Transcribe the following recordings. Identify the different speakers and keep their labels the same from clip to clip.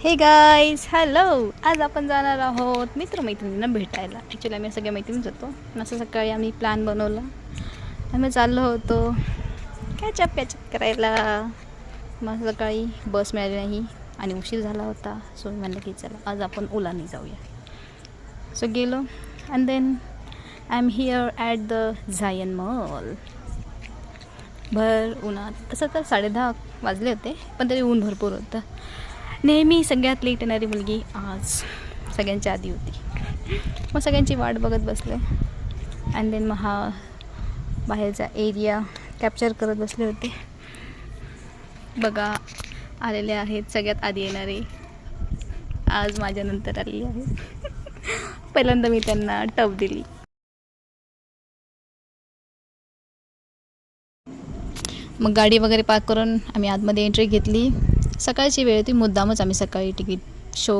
Speaker 1: हे guys hello. आज आपण जाणार आहोत मित्रमैत्रिणींना भेटायला. ॲक्च्युली आम्ही सगळ्या मैत्रिणीच होतो. असं सकाळी आम्ही प्लॅन बनवला. आम्ही चाललो होतो कॅचअप करायला. मग सकाळी बस मिळाली नाही आणि उशीर झाला होता. सो मी म्हणलं की चला आज आपण ओलाने जाऊया. सो गेलो and then I am here at the Zion mall. भर उन्हात तसं तर 10:30 वाजले होते, पण तरी ऊन भरपूर होतं. नेहमी सगळ्यात लेट येणारी मुलगी आज सगळ्यांच्या आधी होती. मग सगळ्यांची वाट बघत बसले अँड देन मग हा बाहेरचा एरिया कॅप्चर करत बसले होते. बघा आलेले आहेत सगळ्यात आधी येणारे. आज माझ्यानंतर आलेली आहे. पहिल्यांदा मी त्यांना टप दिली. मग गाडी वगैरे पार्क करून आम्ही आतमध्ये एंट्री घेतली. सकाळची वेळ होती, मुद्दामच आम्ही सकाळी तिकीट शो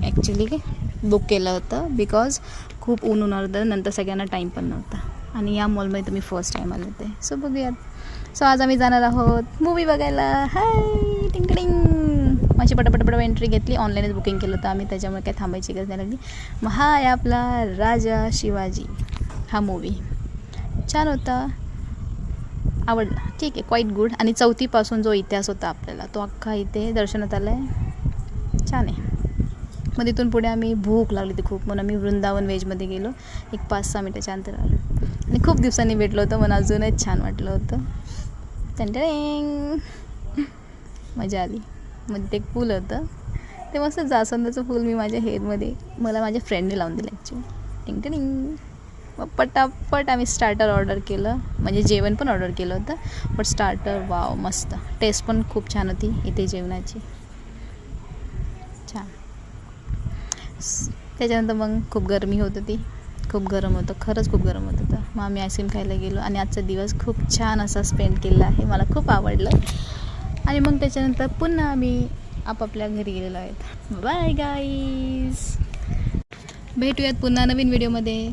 Speaker 1: ॲक्च्युली बुक केलं होतं बिकॉज खूप ऊन होणार होतं. नंतर सगळ्यांना टाईम पण नव्हता आणि या मॉलमध्ये तुम्ही फर्स्ट टाईम आले होते. सो बघूयात. सो आज आम्ही जाणार आहोत मूवी बघायला. हाय टिंगटिंग. माझी पटापट एंट्री घेतली. ऑनलाईनच बुकिंग केलं होतं आम्ही, त्याच्यामुळे काय थांबायची गरज नाही लागली. मग हा आहे आपला राजा शिवाजी. हा मूवी छान होता, आवडला. ठीक आहे, क्वाईट गुड. आणि 4थीपासून जो इतिहास होता आपल्याला तो अख्खा इथे दर्शनात आला आहे. छान आहे. मग तिथून पुढे आम्ही भूक लागली होती खूप, म्हणून आम्ही वृंदावन व्हेजमध्ये गेलो. एक 5-6 मिनिटाच्या अंतरावर आणि खूप दिवसांनी भेटलो होतं, म्हणून अजूनच छान वाटलं होतं. टँटरिंग मजा आली. मग ते एक फूल होतं, ते मस्त जास्वंदाचं फूल मी माझ्या हेअरमध्ये मला माझ्या फ्रेंडने लावून दिलं ॲक्च्युली. टिंगटिंग. मग पटापट आम्ही स्टार्टर ऑर्डर केलं, म्हणजे जेवण पण ऑर्डर केलं होतं. बट स्टार्टर वाव मस्त. टेस्ट पण खूप छान होती इथे जेवणाची. छान. त्याच्यानंतर मग खूप गरमी होत होती, खूप गरम होतं, खरंच खूप गरम होत होतं. मग आम्ही आईस्क्रीम खायला गेलो आणि आजचा दिवस खूप छान असा स्पेंड केला आहे. मला खूप आवडलं. आणि मग त्याच्यानंतर पुन्हा आम्ही आपापल्या घरी गेलेलो आहेत. Bye guys. भेटूयात पुन्हा नवीन व्हिडिओमध्ये.